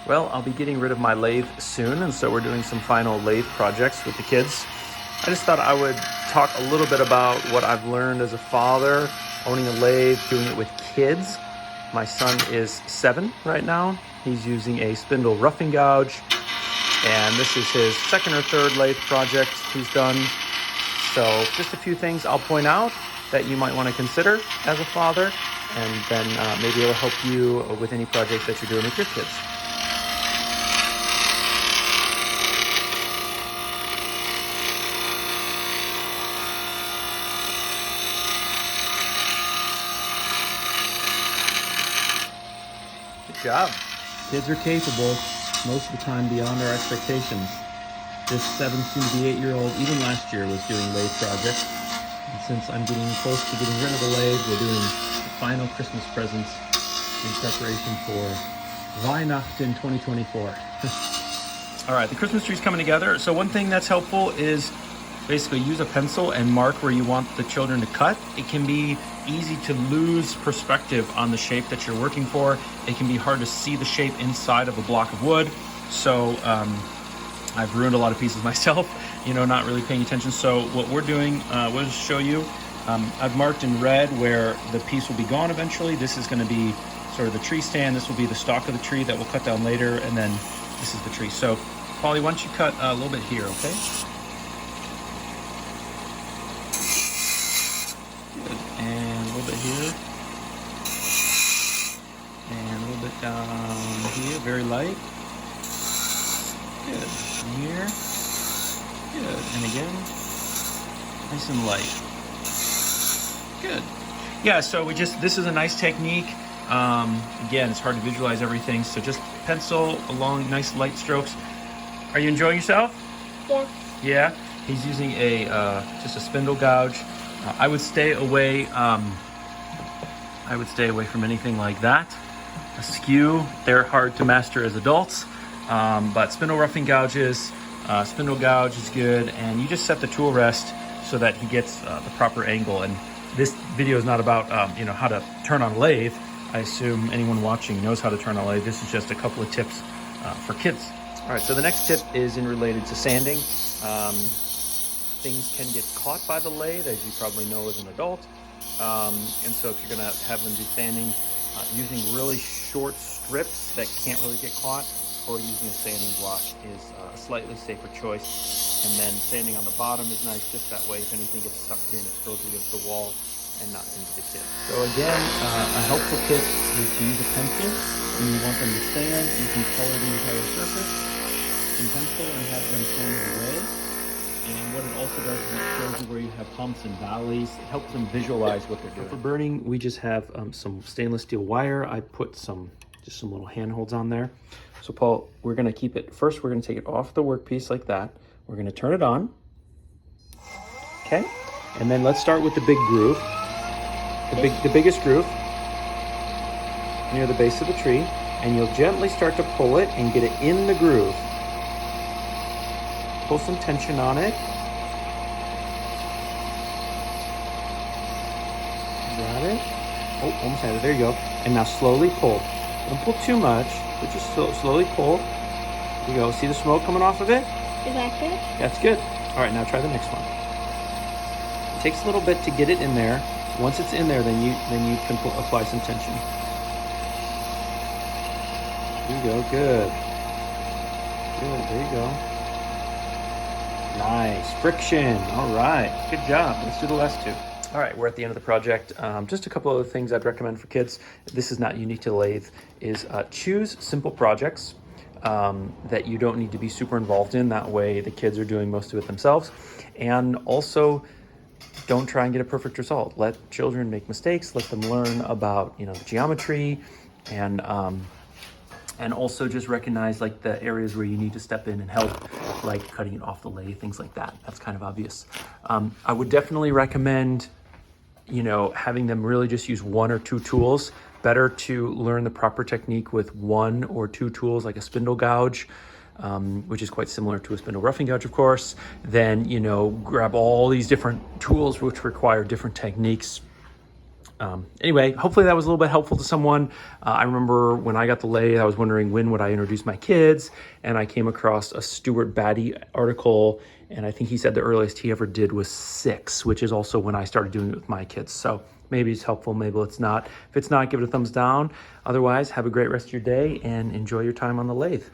Well, I'll be getting rid of my lathe soon, and so we're doing some final lathe projects with the kids. I just thought I would talk a little bit about what I've learned as a father, owning a lathe, doing it with kids. My son is 7 right now. He's using a spindle roughing gouge, and this is his second or third lathe project he's done. So just a few things I'll point out that you might want to consider as a father, and then maybe it'll help you with any projects that you're doing with your kids. Good job. Kids are capable, most of the time beyond our expectations. This 7, soon to be 8-year-old, even last year, was doing lathe projects. And since I'm getting close to getting rid of the lathe, we're doing the final Christmas presents in preparation for Weihnachten 2024. All right, the Christmas tree's coming together. So one thing that's helpful is basically use a pencil and mark where you want the children to cut. It can be easy to lose perspective on the shape that you're working for. It can be hard to see the shape inside of a block of wood. So I've ruined a lot of pieces myself, not really paying attention. So what we're doing, we'll just show you. I've marked in red where the piece will be gone eventually. This is going to be sort of the tree stand. This will be the stalk of the tree that we'll cut down later. And then this is the tree. So Polly, why don't you cut a little bit here, okay? Good. And a little bit here. And a little bit down here, very light. Good. And here. Good. And again, nice and light. Good. Yeah, so this is a nice technique. Again, it's hard to visualize everything, so just pencil along nice light strokes. Are you enjoying yourself? Yeah. Yeah? He's using just a spindle gouge. I would stay away from anything like that. A skew, they're hard to master as adults. But spindle roughing gouges, spindle gouge is good, and you just set the tool rest so that he gets the proper angle. And this video is not about how to turn on a lathe. I assume anyone watching knows how to turn on a lathe. This is just a couple of tips for kids. All right, so the next tip is related to sanding. Things can get caught by the lathe, as you probably know as an adult. And so if you're gonna have them do sanding, using really short strips that can't really get caught, or using a sanding block is a slightly safer choice. And then sanding on the bottom is nice, just that way if anything gets sucked in, it throws against the wall and not into the kit. So again, a helpful tip is to use a pencil. When you want them to stand, you can color the entire surface in pencil and have them pointed away. And what it also does is it shows you where you have humps and valleys. It helps them visualize what they're doing. For burning, we just have some stainless steel wire. I put just some little handholds on there. So Paul, we're gonna keep it, first we're gonna take it off the workpiece like that. We're gonna turn it on, okay? And then let's start with the big groove, the biggest groove near the base of the tree, and you'll gently start to pull it and get it in the groove. Pull some tension on it. Got it? Oh, almost had it, there you go. And now slowly pull. Don't pull too much, but just slowly pull. There you go. See the smoke coming off of it? Is that good? That's good. All right, now try the next one. It takes a little bit to get it in there. Once it's in there, then you can apply some tension. There you go. Good. Good. There you go. Nice. Friction. All right. Good job. Let's do the last two. All right, we're at the end of the project. Just a couple other things I'd recommend for kids. This is not unique to the lathe, is choose simple projects that you don't need to be super involved in. That way the kids are doing most of it themselves. And also, don't try and get a perfect result. Let children make mistakes. Let them learn about the geometry, and also just recognize like the areas where you need to step in and help, like cutting it off the lathe, things like that. That's kind of obvious. I would definitely recommend having them really just use 1 or 2 tools. Better to learn the proper technique with 1 or 2 tools, like a spindle gouge, which is quite similar to a spindle roughing gouge, of course. Then, grab all these different tools which require different techniques. Anyway, hopefully that was a little bit helpful to someone. I remember when I got the lathe, I was wondering when would I introduce my kids, and I came across a Stuart Batty article, and I think he said the earliest he ever did was 6, which is also when I started doing it with my kids. So maybe it's helpful, maybe it's not. If it's not, give it a thumbs down. Otherwise, have a great rest of your day and enjoy your time on the lathe.